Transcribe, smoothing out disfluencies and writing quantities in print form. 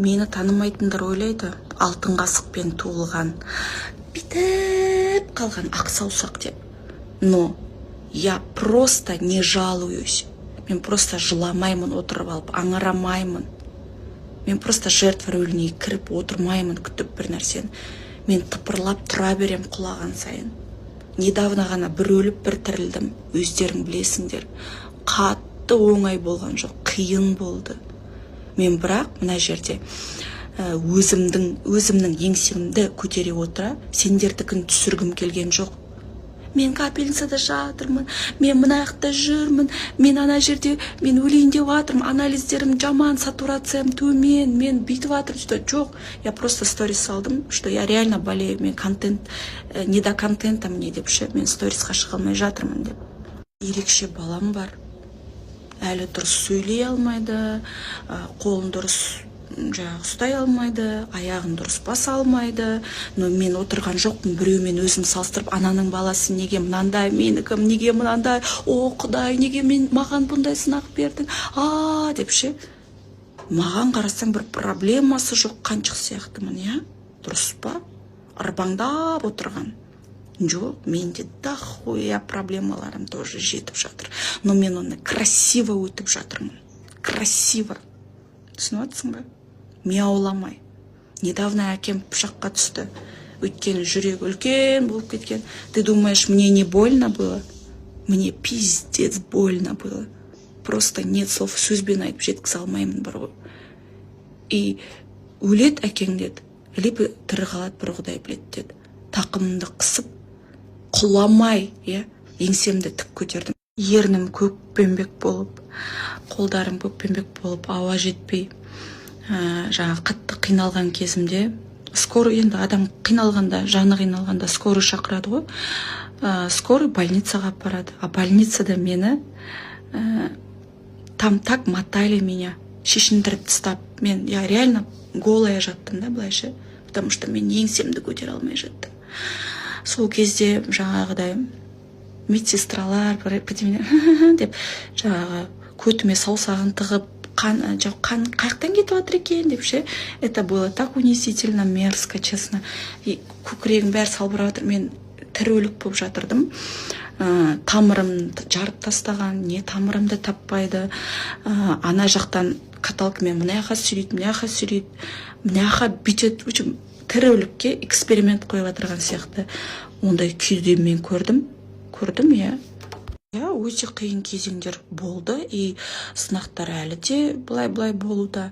мені танымайтындар ойлайды, алтын қасықпен туылған, бітіп қалған ақ саусақ деп. Но я просто не жалуюсь. Мен просто жыламаймын отырып алып, аңырамаймын. Мен просто жертва рөліне кіріп отырмаймын күтіп бір нәрсені. Мен тыпырлап тұра берем құлаған сайын. Недавно ғана бір өліп, бір тірілдім. Өздерің білесіңдер. Қатты оңай болған жоқ, қиын болды. Мен бірақ мына жерде өзімнің еңсемді көтере отыра, сендердікін түсіргім келген жоқ. Мен капельницада жатырмын, мен мына жақта жүрмін, мен ана жерде, мен өлейін деп жатырмын, анализдерім жаман, сатурациям төмен, мен бүйтіп жатырмын. Жоқ, я просто сторис салдым, что я реально болею, мен контент, не до контента мне деп ше, мен сторисқа шыға алмай жатырмын деп. Ерекше балам бар, әлі дұрыс сөйлей алмайды, қолын дұрыс ұстай алмайды, аяғын дұрыс баса алмайды. Но мен отырған жоқпын, біреумен өзім салыстырып, ананың баласы неге мынандай, менікім неге мынандай, о Құдай, неге маған бұндай сынақ бердің, деп ше. Маған қарасаң бір проблемасы жоқ қаншық сияқтымын, я? Дұрыс па? Арбаңдап отырған. Жоқ, менде дохуя проблемаларым тоже жетіп жатыр. Но мен оны красиво өтіп жатырмын. Красиво. Түсініп отырсың ба? Мияуламай. Недавно әкем пышаққа түсті. Өйткені жүрегі үлкен болып кеткен. Ты думаешь, мне не больно было? Мне пиздец больно было. Просто нет слов, сөзбен айтып жеткізе алмаймын бар ғой. И өлет әкең деді. Либо тірі қалады, бір Құдай біледі деді. Тақымымды қысып, құламай, еңсемді тік көтердім. Ернім көкпенбек болып, қолдарым көкпенбек болып, ауа жетпей, жаңа қатты қиналған кезімде, скорый, енді адам қиналғанда, жаны қиналғанда скорый шақырады ғой. Скорый больницаға апарады. А больницада мені там так мотали меня, шешіндіріп тастап. Мен реально голая жаттым да, былайша, потому что мен еңсемді көтере алмай жаттым. Сол кезде жаңағыдай медсестралар деп жаңағы көтіме саусағын тығып, қан қаяқтан кетіп жатыр екен деп ше. Это было так унизительно, мерзко, честно. Көкірегім бәрі салбырап жатыр. Мен тірі өлік болып жатырдым. Тамырым жарып тастаған, не тамырымды таппайды. Ана жақтан каталкамен мына жаққа сүйрейді, мына жаққа сүйрейді, мына жаққа бүйтеді. Тірі өлікке эксперимент қойып отырған сияқты. Ондай күйді мен көрдім, я. Өте қиын кезеңдер болды, и сынақтар әлі де былай болуда.